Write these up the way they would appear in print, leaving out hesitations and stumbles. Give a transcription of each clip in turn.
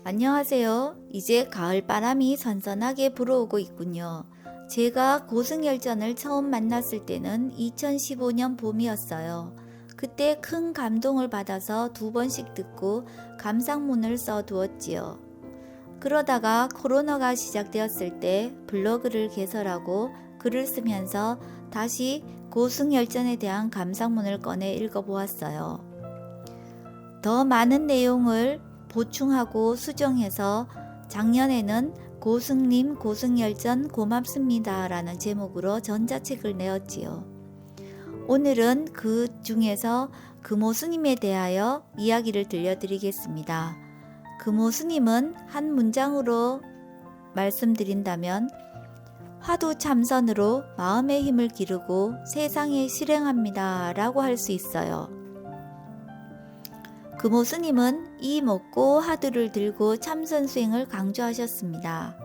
안녕하세요. 이제 가을바람이 선선하게 불어오고 있군요. 제가 고승열전을 처음 만났을 때는 2015년 봄이었어요. 그때 큰 감동을 받아서 2번씩 듣고 감상문을 써두었지요. 그러다가 코로나가 시작되었을 때 블로그를 개설하고 글을 쓰면서 다시 고승열전에 대한 감상문을 꺼내 읽어보았어요. 더 많은 내용을 보충하고 수정해서 작년에는 고승님 고승열전 고맙습니다 라는 제목으로 전자책을 내었지요. 오늘은 그 중에서 금오스님에 대하여 이야기를 들려드리겠습니다. 금오스님은 한 문장으로 말씀드린다면 화두 참선으로 마음의 힘을 기르고 세상에 실행합니다 라고 할 수 있어요. 금오스님은 이 먹고 화두를 들고 참선 수행을 강조하셨습니다.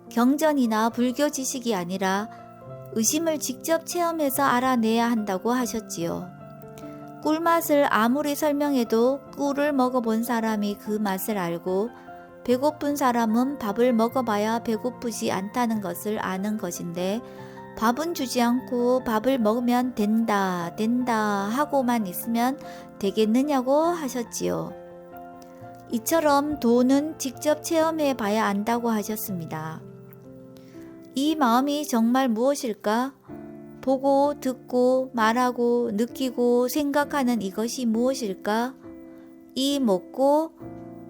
경전이나 불교 지식이 아니라 의심을 직접 체험해서 알아내야 한다고 하셨지요. 꿀맛을 아무리 설명해도 꿀을 먹어본 사람이 그 맛을 알고 배고픈 사람은 밥을 먹어봐야 배고프지 않다는 것을 아는 것인데 밥은 주지 않고 밥을 먹으면 된다 하고만 있으면 되겠느냐고 하셨지요. 이처럼 도는 직접 체험해 봐야 안다고 하셨습니다. 이 마음이 정말 무엇일까? 보고 듣고 말하고 느끼고 생각하는 이것이 무엇일까? 이 먹고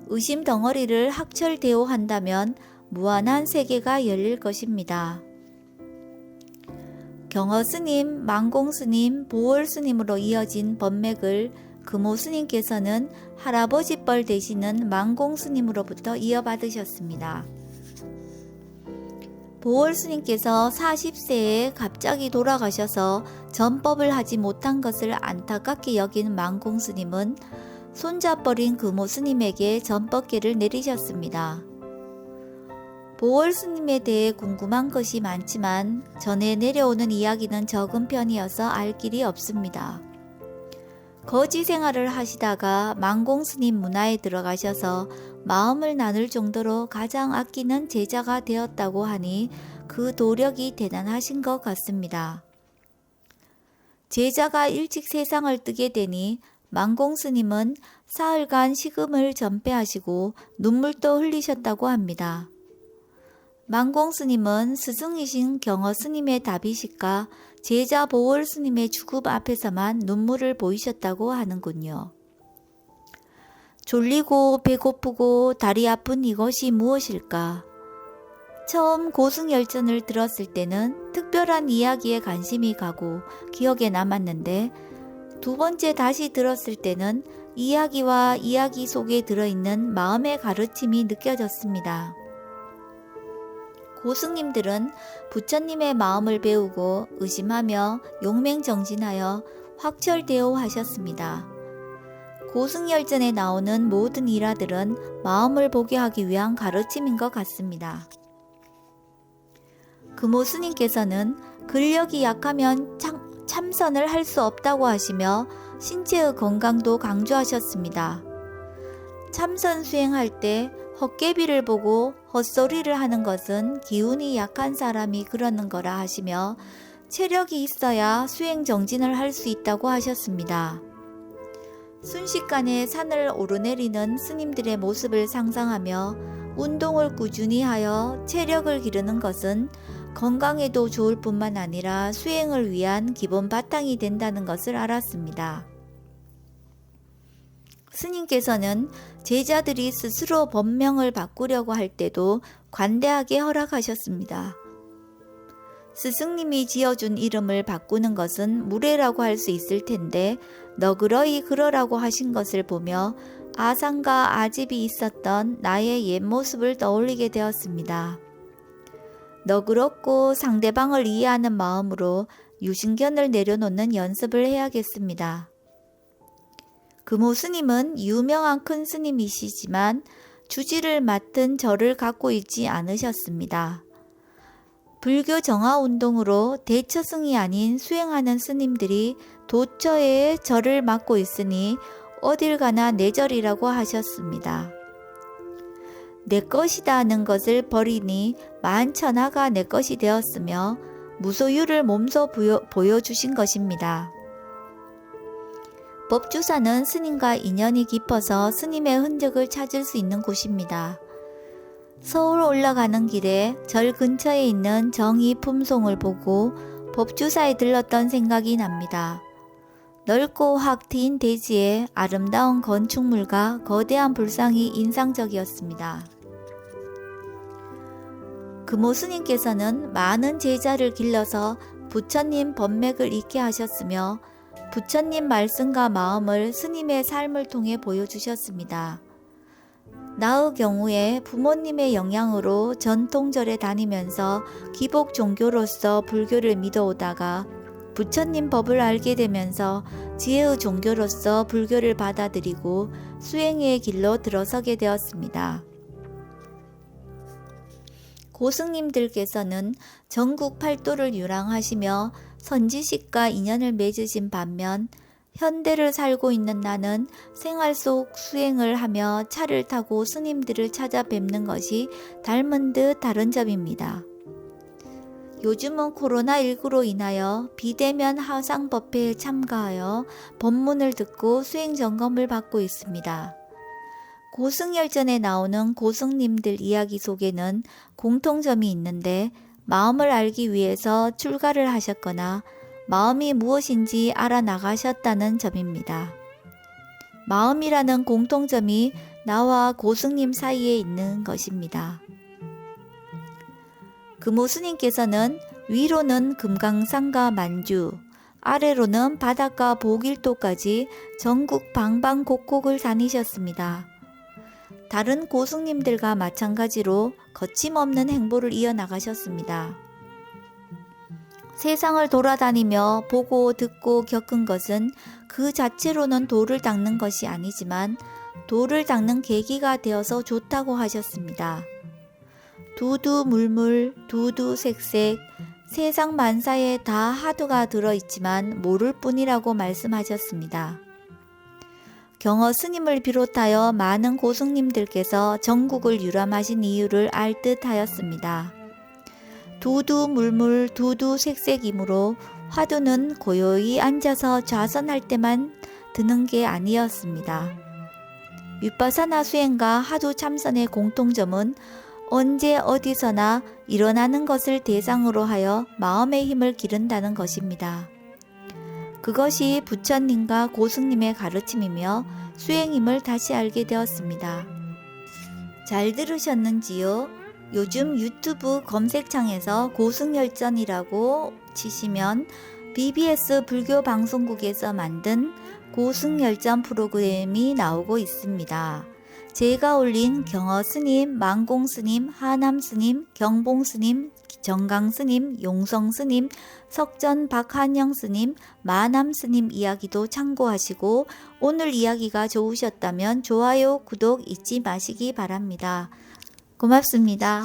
의심 덩어리를 학철대오한다면 무한한 세계가 열릴 것입니다. 경허스님, 망공스님, 보월스님으로 이어진 법맥을 금오스님께서는 할아버지뻘 되시는 망공스님으로부터 이어받으셨습니다. 보월스님께서 40세에 갑자기 돌아가셔서 전법을 하지 못한 것을 안타깝게 여긴 망공스님은 손자뻘인 금오스님에게 전법계를 내리셨습니다. 보월스님에 대해 궁금한 것이 많지만 전해 내려오는 이야기는 적은 편이어서 알 길이 없습니다. 거지 생활을 하시다가 망공스님 문화에 들어가셔서 마음을 나눌 정도로 가장 아끼는 제자가 되었다고 하니 그 도력이 대단하신 것 같습니다. 제자가 일찍 세상을 뜨게 되니 망공스님은 사흘간 식음을 전폐하시고 눈물도 흘리셨다고 합니다. 망공스님은 스승이신 경허스님의 답이실까 제자 보월스님의 죽음 앞에서만 눈물을 보이셨다고 하는군요. 졸리고 배고프고 다리 아픈 이것이 무엇일까? 처음 고승열전을 들었을 때는 특별한 이야기에 관심이 가고 기억에 남았는데 2번째 다시 들었을 때는 이야기와 이야기 속에 들어있는 마음의 가르침이 느껴졌습니다. 고승님들은 부처님의 마음을 배우고 의심하며 용맹정진하여 확철대오 하셨습니다. 고승열전에 나오는 모든 일화들은 마음을 보게 하기 위한 가르침인 것 같습니다. 금오스님께서는 근력이 약하면 참선을 할 수 없다고 하시며 신체의 건강도 강조하셨습니다. 참선 수행할 때 헛개비를 보고 헛소리를 하는 것은 기운이 약한 사람이 그러는 거라 하시며 체력이 있어야 수행 정진을 할 수 있다고 하셨습니다. 순식간에 산을 오르내리는 스님들의 모습을 상상하며 운동을 꾸준히 하여 체력을 기르는 것은 건강에도 좋을 뿐만 아니라 수행을 위한 기본 바탕이 된다는 것을 알았습니다. 스님께서는 제자들이 스스로 법명을 바꾸려고 할 때도 관대하게 허락하셨습니다. 스승님이 지어준 이름을 바꾸는 것은 무례라고 할 수 있을 텐데 너그러이 그러라고 하신 것을 보며 아상과 아집이 있었던 나의 옛 모습을 떠올리게 되었습니다. 너그럽고 상대방을 이해하는 마음으로 유신견을 내려놓는 연습을 해야겠습니다. 금오스님은 유명한 큰 스님이시지만 주지를 맡은 절을 갖고 있지 않으셨습니다. 불교 정화운동으로 대처승이 아닌 수행하는 스님들이 도처에 절을 맡고 있으니 어딜 가나 내절이라고 하셨습니다. 내 것이다는 것을 버리니 만천하가 내 것이 되었으며 무소유를 몸소 보여주신 것입니다. 법주사는 스님과 인연이 깊어서 스님의 흔적을 찾을 수 있는 곳입니다. 서울 올라가는 길에 절 근처에 있는 정의 품송을 보고 법주사에 들렀던 생각이 납니다. 넓고 확 트인 대지에 아름다운 건축물과 거대한 불상이 인상적이었습니다. 금오 스님께서는 많은 제자를 길러서 부처님 법맥을 익게 하셨으며 부처님 말씀과 마음을 스님의 삶을 통해 보여주셨습니다. 나의 경우에 부모님의 영향으로 전통절에 다니면서 기복 종교로서 불교를 믿어오다가 부처님 법을 알게 되면서 지혜의 종교로서 불교를 받아들이고 수행의 길로 들어서게 되었습니다. 고승님들께서는 전국 팔도를 유랑하시며 선지식과 인연을 맺으신 반면 현대를 살고 있는 나는 생활 속 수행을 하며 차를 타고 스님들을 찾아뵙는 것이 닮은 듯 다른 점입니다. 요즘은 코로나19로 인하여 비대면 화상법회에 참가하여 법문을 듣고 수행 점검을 받고 있습니다. 고승열전에 나오는 고승님들 이야기 속에는 공통점이 있는데 마음을 알기 위해서 출가를 하셨거나 마음이 무엇인지 알아나가셨다는 점입니다. 마음이라는 공통점이 나와 고승님 사이에 있는 것입니다. 금오 스님께서는 위로는 금강산과 만주, 아래로는 바닷가 보길도까지 전국 방방곡곡을 다니셨습니다. 다른 고승님들과 마찬가지로 거침없는 행보를 이어나가셨습니다. 세상을 돌아다니며 보고 듣고 겪은 것은 그 자체로는 도를 닦는 것이 아니지만 도를 닦는 계기가 되어서 좋다고 하셨습니다. 두두물물, 두두색색, 세상 만사에 다 하두가 들어있지만 모를 뿐이라고 말씀하셨습니다. 경허 스님을 비롯하여 많은 고승님들께서 전국을 유람하신 이유를 알 듯 하였습니다. 두두물물 두두색색이므로 화두는 고요히 앉아서 좌선할 때만 드는 게 아니었습니다. 윗바사나 수행과 하두 참선의 공통점은 언제 어디서나 일어나는 것을 대상으로 하여 마음의 힘을 기른다는 것입니다. 그것이 부처님과 고승님의 가르침이며 수행임을 다시 알게 되었습니다. 잘 들으셨는지요? 요즘 유튜브 검색창에서 고승열전이라고 치시면 BBS 불교방송국에서 만든 고승열전 프로그램이 나오고 있습니다. 제가 올린 경허스님, 만공스님, 하남스님, 경봉스님, 정강스님, 용성스님, 석전 박한영스님, 마남스님 이야기도 참고하시고 오늘 이야기가 좋으셨다면 좋아요, 구독 잊지 마시기 바랍니다. 고맙습니다.